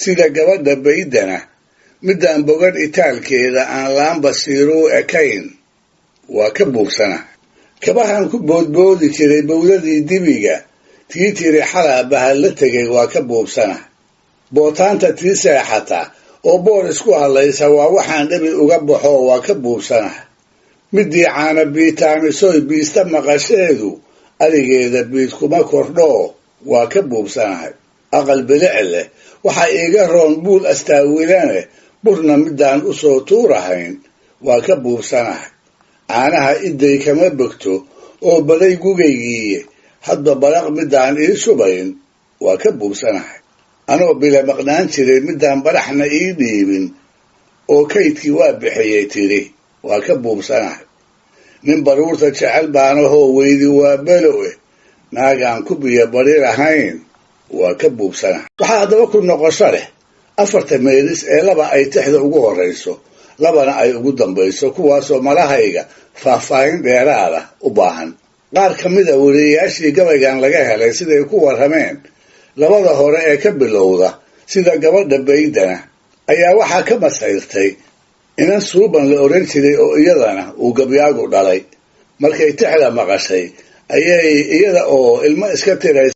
sida gabadha baydana midaan bogan itaalkeeda aan laan basiiruu ekayn waa ka buugsanahay kabahan ku boodboodi jiray bowdadii dibiga tii tiri xalaa bahal la tegay waa ka buugsanahay bootaanta tii seexata oo boor isku hadlaysa waa waxaan dhabi uga baxo waa ka buugsanahay midii caana biitaamisoy biista maqasheedu adigeeda biid kuma kordhoo waa ka buugsanahay aqal bilic leh waxaa iiga roon buul astaawilane burna midaan u soo tuurahayn waa ka buugsanahay caanaha iday kama bogto oo baday gugaygiiye hadba baraq midaan ii shubayn waa ka buugsanahay anoo bila maqnaan jiray midaan baraxna ii dhiibin oo kaydkii waa bixiyey tiri waa ka buugsanahay nin baruurta jecel baanahoo weydi waa belowe naagaan ku biyo bari lahayn waa ka buugsanahay waxaa haddaba ku noqosho leh 4 meelis ee 2 ay tixda ugu horrayso 2na ay ugu dambayso kuwaasoo malahayga faahfaahin dheeraada u baahan qaar ka mida wariyayaashii gabaygan laga helay siday ku warrameen 2da hore ee ka bilowda sida gabadha baydana ayaa waxaa ka masayrtay inan suuban la oran jiray oo iyadana uu gabyaagu dhalay markay tixda maqashay ayay iyada oo ilmo iska tiray